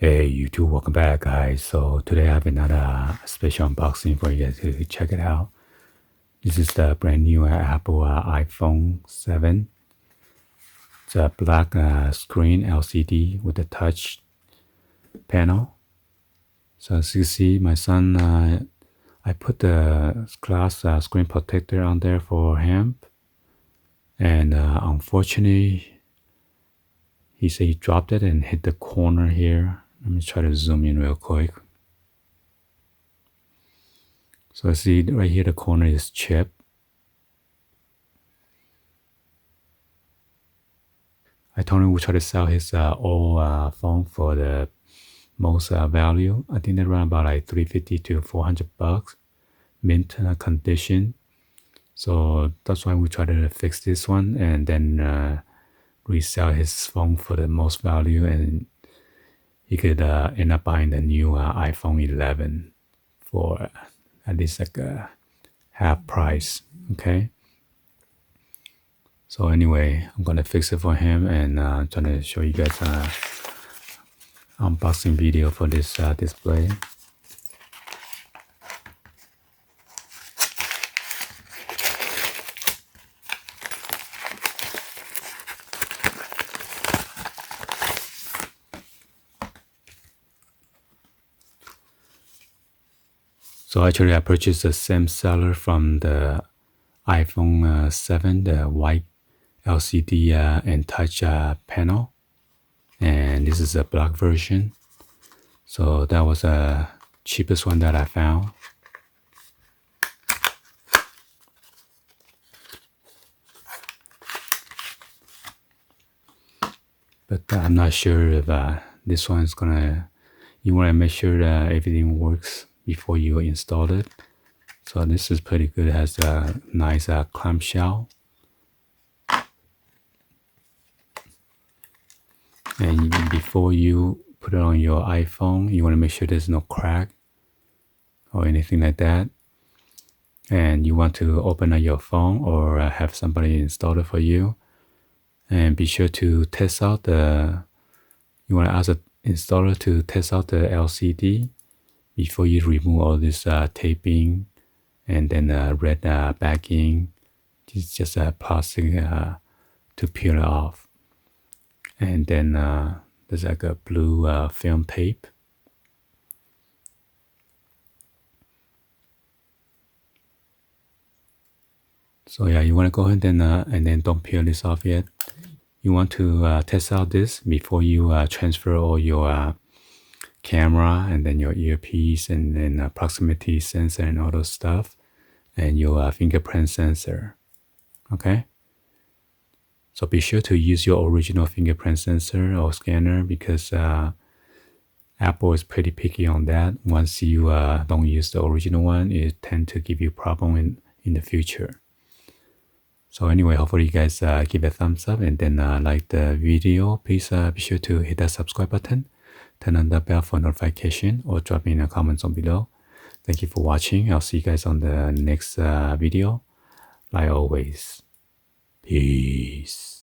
Hey YouTube, welcome back guys. So today I have another special unboxing for you guys to check it out. This is the brand new Apple iPhone 7. It's a black screen LCD with a touch panel. So as you see, my son, I put the glass screen protector on there for him. And unfortunately, he said he dropped it and hit the corner here. Let me try to zoom in real quick. So see right here, the corner is chipped. I told him we try to sell his old phone for the most value. I think they run about like $350 to $400, mint condition. So that's why we try to fix this one and then resell his phone for the most value, and he could end up buying the new iPhone 11 for at least like half price. Okay. So anyway, I'm gonna fix it for him and trying to show you guys unboxing video for this display. So actually I purchased the same seller from the iPhone 7, the white LCD and touch panel, and this is a black version. So that was the cheapest one that I found. But I'm not sure if this one is gonna, you wanna make sure that everything works before you install it. So this is pretty good. It has a nice clamshell. And before you put it on your iPhone, you want to make sure there's no crack or anything like that. And you want to open up your phone or have somebody install it for you. And be sure to test out you want to ask the installer to test out the LCD before you remove all this taping and then red backing. It's just a plastic to peel it off. And then there's like a blue film tape. So yeah, you want to go ahead and then don't peel this off yet. You want to test out this before you transfer all your camera and then your earpiece and then proximity sensor and all those stuff and your fingerprint sensor. Okay. So be sure to use your original fingerprint sensor or scanner because Apple is pretty picky on that. Once you don't use the original one, it tends to give you problem in the future. So anyway, hopefully you guys give a thumbs up and then like the video. Please be sure to hit that subscribe button, turn on the bell for notification, or drop me in the comments on below. Thank you for watching. I'll see you guys on the next video. Like always. Peace.